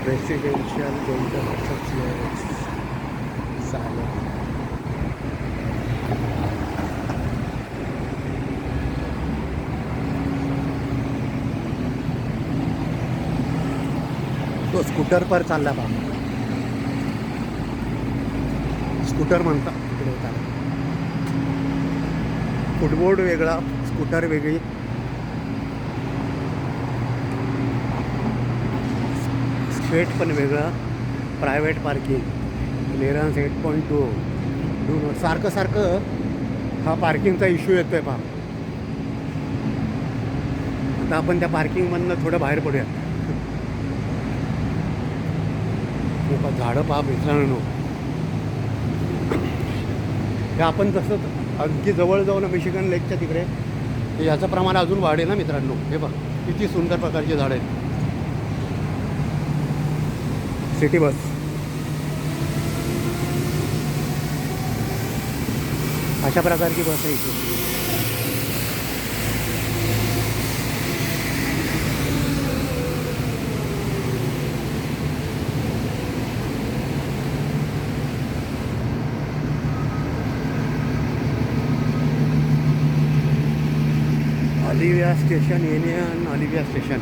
Residential 2 झालं. तो scooter पर चालला बा, स्कूटर म्हणता इकडे होता. फुटबोर्ड वेगळा, स्कूटर वेगळी. स्ट्रेट पण वेगळं. Private parking clearance 8.2. सारखं सारखं हा पार्किंगचा इश्यू येतो आहे पहा. आता आपण त्या पार्किंगमधनं थोडं बाहेर पडूया. झाडं पहा मित्रांनो. हे आपण जसं अगदी जवळ जाऊ ना मिशिगन लेकच्या तिकडे, याचं प्रमाण अजून वाढेल ना मित्रांनो. हे पहा किती सुंदर प्रकारची झाडं आहेत. सिटी बस अशा प्रकारची बस आहे इथे. Olivia station, union Olivia station.